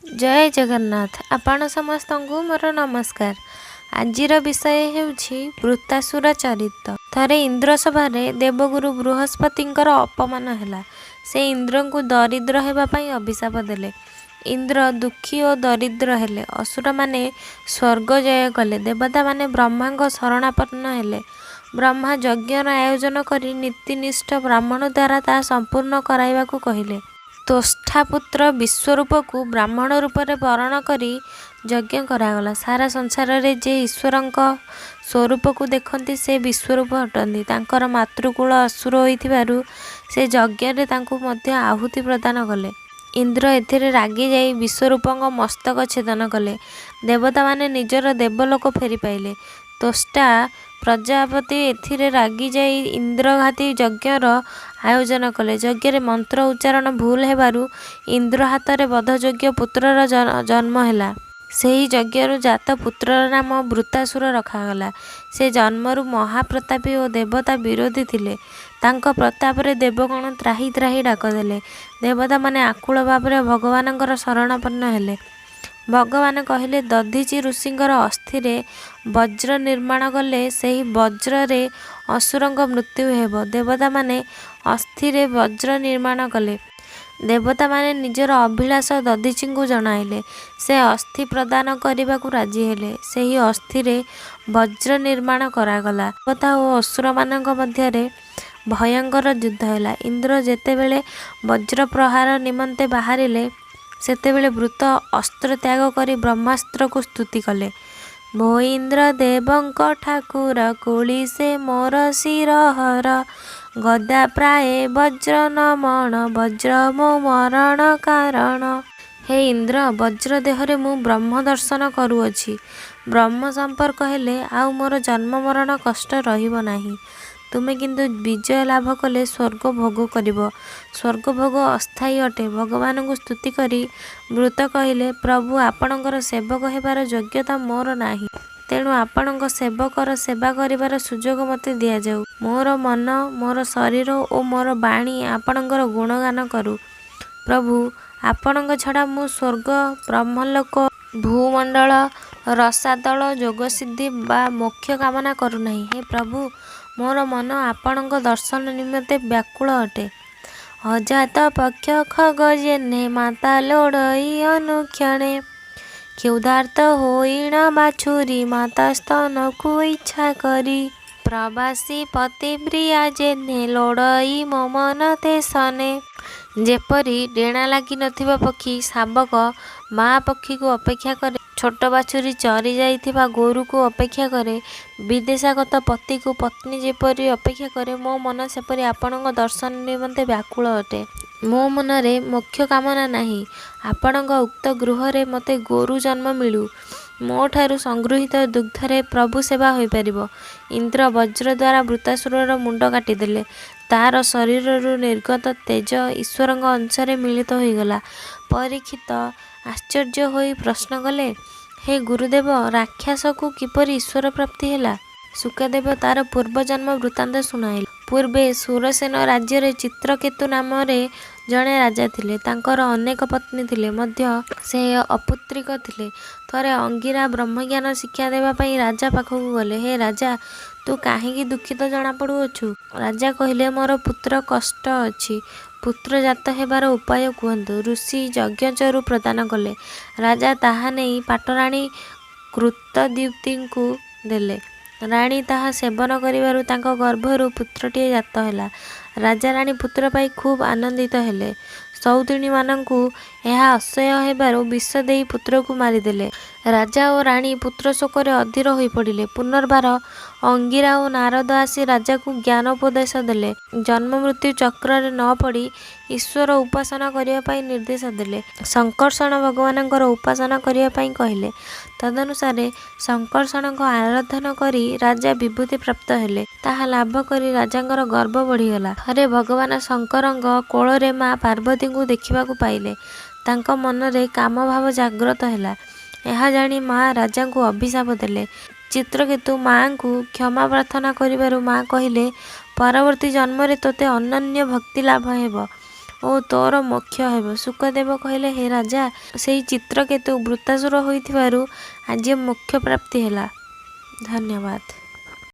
जय जगन्नाथ। आपण समस्तଙ୍କୁ ମୋର ନମସ୍କାର। ଆଜିର ବିଷୟ ହେଉଛି ବୃତ୍ତାସୁର ଚରିତ। ଥରେ ଇନ୍ଦ୍ର ସଭାରେ ଦେବଗୁରୁ ବୃହସ୍ପତିଙ୍କର ଅପମାନ ହେଲା। ସେ ଇନ୍ଦ୍ରଙ୍କୁ ଦରିଦ୍ର ହେବା ପାଇଁ ଅଭିଶାପ ଦେଲେ। ଇନ୍ଦ୍ର ଦୁଃଖୀ ଓ ଦରିଦ୍ର ହେଲେ। ଅସୁରମାନେ ସ୍ୱର୍ଗ ଜୟ କଲେ। ଦେବତାମାନେ ବ୍ରହ୍ମାଙ୍କ ଶରଣାପନ୍ନ ହେଲେ। ବ୍ରହ୍ମା ଯଜ୍ଞର ଆୟୋଜନ କରି ନୀତିନିଷ୍ଠ ବ୍ରାହ୍ମଣ ଦ୍ୱାରା ତାହା ସମ୍ପୂର୍ଣ୍ଣ କରାଇବାକୁ କହିଲେ। ତ୍ୱଷ୍ଟାପୁତ୍ର ବିଶ୍ୱରୂପକୁ ବ୍ରାହ୍ମଣ ରୂପରେ ବରଣ କରି ଯଜ୍ଞ କରାଗଲା। ସାରା ସଂସାରରେ ଯେ ଈଶ୍ୱରଙ୍କ ସ୍ୱରୂପକୁ ଦେଖନ୍ତି ସେ ବିଶ୍ୱରୂପ ଅଟନ୍ତି। ତାଙ୍କର ମାତୃକୁଳ ଅସୁର ହୋଇଥିବାରୁ ସେ ଯଜ୍ଞରେ ତାଙ୍କୁ ମଧ୍ୟ ଆହୁତି ପ୍ରଦାନ କଲେ। ଇନ୍ଦ୍ର ଏଥିରେ ରାଗି ଯାଇ ବିଶ୍ୱରୂପଙ୍କ ମସ୍ତକ ଛେଦନ କଲେ। ଦେବତାମାନେ ନିଜର ଦେବଲୋକ ଫେରି ପାଇଲେ। ତ୍ୱଷ୍ଟା ପ୍ରଜାପତି ଏଥିରେ ରାଗି ଯାଇ ଇନ୍ଦ୍ରଘାତୀ ଯଜ୍ଞର ଆୟୋଜନ କଲେ। ଯଜ୍ଞରେ ମନ୍ତ୍ର ଉଚ୍ଚାରଣ ଭୁଲ ହେବାରୁ ଇନ୍ଦ୍ର ହାତରେ ବଧଯୋଗ୍ୟ ପୁତ୍ରର ଜନ୍ମ ହେଲା। ସେହି ଯଜ୍ଞରୁ ଜାତ ପୁତ୍ରର ନାମ ବୃତ୍ତାସୁର ରଖାଗଲା। ସେ ଜନ୍ମରୁ ମହାପ୍ରତାପୀ ଓ ଦେବତା ବିରୋଧୀ ଥିଲେ। ତାଙ୍କ ପ୍ରତାପରେ ଦେବଗଣ ତ୍ରାହି ତ୍ରାହି ଡାକ ଦେଲେ। ଦେବତାମାନେ ଆକୁଳ ଭାବରେ ଭଗବାନଙ୍କର ଶରଣାପନ୍ନ ହେଲେ। ଭଗବାନ କହିଲେ, ଦଧିଚି ଋଷିଙ୍କର ଅସ୍ଥିରେ ବଜ୍ର ନିର୍ମାଣ କଲେ ସେହି ବଜ୍ରରେ ଅସୁରଙ୍କ ମୃତ୍ୟୁ ହେବ। ଦେବତାମାନେ ଅସ୍ଥିରେ ବଜ୍ର ନିର୍ମାଣ କଲେ। ଦେବତାମାନେ ନିଜର ଅଭିଳାଷ ଦଧିଚିଙ୍କୁ ଜଣାଇଲେ। ସେ ଅସ୍ଥି ପ୍ରଦାନ କରିବାକୁ ରାଜି ହେଲେ। ସେହି ଅସ୍ଥିରେ ବଜ୍ର ନିର୍ମାଣ କରାଗଲା। ଦେବତା ଓ ଅସୁରମାନଙ୍କ ମଧ୍ୟରେ ଭୟଙ୍କର ଯୁଦ୍ଧ ହେଲା। ଇନ୍ଦ୍ର ଯେତେବେଳେ ବଜ୍ର ପ୍ରହାର ନିମନ୍ତେ ବାହାରିଲେ ସେତେବେଳେ ବୃତ ଅସ୍ତ୍ର ତ୍ୟାଗ କରି ବ୍ରହ୍ମାସ୍ତ୍ରକୁ ସ୍ତୁତି କଲେ। ମୋ ଇନ୍ଦ୍ର ଦେବଙ୍କ ଠାକୁର କୋଳି ସେ ମୋର ଶିରହର ଗଦା ପ୍ରାୟ ବଜ୍ର ନମଣ ବଜ୍ର ମୋ ମରଣ କାରଣ। ହେ ଇନ୍ଦ୍ର, ବଜ୍ର ଦେହରେ ମୁଁ ବ୍ରହ୍ମ ଦର୍ଶନ କରୁଅଛି। ବ୍ରହ୍ମ ସମ୍ପର୍କ ହେଲେ ଆଉ ମୋର ଜନ୍ମ ମରଣ କଷ୍ଟ ରହିବ ନାହିଁ। ତୁମେ କିନ୍ତୁ ବିଜୟ ଲାଭ କଲେ ସ୍ୱର୍ଗ ଭୋଗ କରିବ। ସ୍ୱର୍ଗ ଭୋଗ ଅସ୍ଥାୟୀ ଅଟେ। ଭଗବାନଙ୍କୁ ସ୍ତୁତି କରି ବୃତ କହିଲେ, ପ୍ରଭୁ, ଆପଣଙ୍କର ସେବକ ହେବାର ଯୋଗ୍ୟତା ମୋର ନାହିଁ। ତେଣୁ ଆପଣଙ୍କ ସେବକର ସେବା କରିବାର ସୁଯୋଗ ମୋତେ ଦିଆଯାଉ। ମୋର ମନ, ମୋର ଶରୀର ଓ ମୋର ବାଣୀ ଆପଣଙ୍କର ଗୁଣଗାନ କରୁ। ପ୍ରଭୁ, ଆପଣଙ୍କ ଛଡ଼ା ମୁଁ ସ୍ୱର୍ଗ, ବ୍ରହ୍ମଲୋକ, ଭୂମଣ୍ଡଳ, ରସାତଳ, ଯୋଗସିଦ୍ଧି ବା ମୋକ୍ଷ କାମନା କରୁନାହିଁ। ହେ ପ୍ରଭୁ, ମୋର ମନ ଆପଣଙ୍କ ଦର୍ଶନ ନିମନ୍ତେ ବ୍ୟାକୁଳ ଅଟେ। ଅଜାତ ପକ୍ଷ ଖଗ ଜେହ୍ନେ ମାତା ଲୋଡ଼ଇ ଅନୁକ୍ଷଣେ କ୍ଷୁଧାର୍ତ ହୋଇଣ ବାଛୁରୀ ମାତା ସ୍ତନକୁ ଇଚ୍ଛା କରି ପ୍ରବାସୀ ପତିପ୍ରିୟା ଜେହ୍ନେ ଲୋଡ଼ଇ ମୋ ମନ ତେସନେ। ଯେପରି ଡେଣା ଲାଗି ନଥିବା ପକ୍ଷୀ ଶାବକ ମା ପକ୍ଷୀକୁ ଅପେକ୍ଷା କରେ, ଛୋଟ ବାଛୁରୀ ଚରି ଯାଇଥିବା ଗୋରୁକୁ ଅପେକ୍ଷା କରେ, ବିଦେଶାଗତ ପତିକୁ ପତ୍ନୀ ଯେପରି ଅପେକ୍ଷା କରେ, ମୋ ମନ ସେପରି ଆପଣଙ୍କ ଦର୍ଶନ ନିମନ୍ତେ ବ୍ୟାକୁଳ ଅଟେ। ମୋ ମନରେ ମୋକ୍ଷ କାମନା ନାହିଁ। ଆପଣଙ୍କ ଉକ୍ତ ଗୃହରେ ମୋତେ ଗୋରୁ ଜନ୍ମ ମିଳୁ। ମୋ ଠାରୁ ସଂଗୃହୀତ ଦୁଗ୍ଧରେ ପ୍ରଭୁ ସେବା ହୋଇପାରିବ। ଇନ୍ଦ୍ର ବଜ୍ର ଦ୍ୱାରା ବୃତ୍ତାସୁରର ମୁଣ୍ଡ କାଟିଦେଲେ। ତାର ଶରୀରରୁ ନିର୍ଗତ ତେଜ ଈଶ୍ୱରଙ୍କ ଅଂଶରେ ମିଳିତ ହୋଇଗଲା। ପରୀକ୍ଷିତ ଆଶ୍ଚର୍ଯ୍ୟ ହୋଇ ପ୍ରଶ୍ନ କଲେ, ହେ ଗୁରୁଦେବ, ରାକ୍ଷସକୁ କିପରି ଈଶ୍ୱର ପ୍ରାପ୍ତି ହେଲା? ଶୁକଦେବ ତାର ପୂର୍ବଜନ୍ମ ବୃତ୍ତାନ୍ତ ଶୁଣାଇଲେ। ପୂର୍ବେ ସୁରସେନ ରାଜ୍ୟରେ ଚିତ୍ରକେତୁ ନାମରେ ଜଣେ ରାଜା ଥିଲେ। ତାଙ୍କର ଅନେକ ପତ୍ନୀ ଥିଲେ ମଧ୍ୟ ସେ ଅପୁତ୍ରିକ ଥିଲେ। ଥରେ ଅଙ୍ଗିରା ବ୍ରହ୍ମଜ୍ଞାନ ଶିକ୍ଷା ଦେବା ପାଇଁ ରାଜା ପାଖକୁ ଗଲେ। ହେ ରାଜା, ତୁ କାହିଁକି ଦୁଃଖିତ ଜଣାପଡ଼ୁଅଛୁ? ରାଜା କହିଲେ, ମୋର ପୁତ୍ର କଷ୍ଟ ଅଛି। ପୁତ୍ର ଜାତ ହେବାର ଉପାୟ କୁହନ୍ତୁ। ଋଷି ଯଜ୍ଞଚରୁ ପ୍ରଦାନ କଲେ। ରାଜା ତାହା ନେଇ ପାଟରାଣୀ କୃତଦୀପ୍ତିଙ୍କୁ ଦେଲେ। ରାଣୀ ତାହା ସେବନ କରିବାରୁ ତାଙ୍କ ଗର୍ଭରୁ ପୁତ୍ରଟିଏ ଜାତ ହେଲା। ରାଜାରାଣୀ ପୁତ୍ର ପାଇ ଖୁବ୍ ଆନନ୍ଦିତ ହେଲେ। ସୌତୁଣୀମାନଙ୍କୁ ଏହା ଅସହ୍ୟ ହେବାରୁ ବିଷ ଦେଇ ପୁତ୍ରକୁ ମାରିଦେଲେ। ରାଜା ଓ ରାଣୀ ପୁତ୍ର ଶୋକରେ ଅଧୀର ହୋଇପଡ଼ିଲେ। ପୁନର୍ବାର ଅଙ୍ଗିରା ଓ ନାରଦ ଆସି ରାଜାକୁ ଜ୍ଞାନୋପଦେଶ ଦେଲେ। ଜନ୍ମ ମୃତ୍ୟୁ ଚକ୍ରରେ ନ ପଡ଼ି ଈଶ୍ୱର ଉପାସନା କରିବା ପାଇଁ ନିର୍ଦ୍ଦେଶ ଦେଲେ। ଶଙ୍କର୍ଷଣ ଭଗବାନଙ୍କର ଉପାସନା କରିବା ପାଇଁ କହିଲେ। ତଦନୁସାରେ ଶଙ୍କର୍ଷଣଙ୍କ ଆରାଧନା କରି ରାଜା ବିଭୂତି ପ୍ରାପ୍ତ ହେଲେ। ତାହା ଲାଭ କରି ରାଜାଙ୍କର ଗର୍ବ ବଢ଼ିଗଲା। ଥରେ ଭଗବାନ ଶଙ୍କରଙ୍କ କୋଳରେ ମା ପାର୍ବତୀଙ୍କୁ ଦେଖିବାକୁ ପାଇଲେ। ତାଙ୍କ ମନରେ କାମଭାବ ଜାଗ୍ରତ ହେଲା। ଏହା ଜାଣି ମା ରାଜାଙ୍କୁ ଅଭିଶାପ ଦେଲେ। ଚିତ୍ରକେତୁ ମାଙ୍କୁ କ୍ଷମା ପ୍ରାର୍ଥନା କରିବାରୁ ମା କହିଲେ, ପରବର୍ତ୍ତୀ ଜନ୍ମରେ ତୋତେ ଅନନ୍ୟ ଭକ୍ତି ଲାଭ ହେବ। ଓ ତୋର ମୋକ୍ଷ ହେବ। ଶୁକଦେବ କହିଲେ, ହେ ରାଜା, ସେହି ଚିତ୍ରକେତୁ ବୃତ୍ତାସୁର ହୋଇଥିବାରୁ ଆଜି ମୋକ୍ଷ ପ୍ରାପ୍ତି ହେଲା। ଧନ୍ୟବାଦ।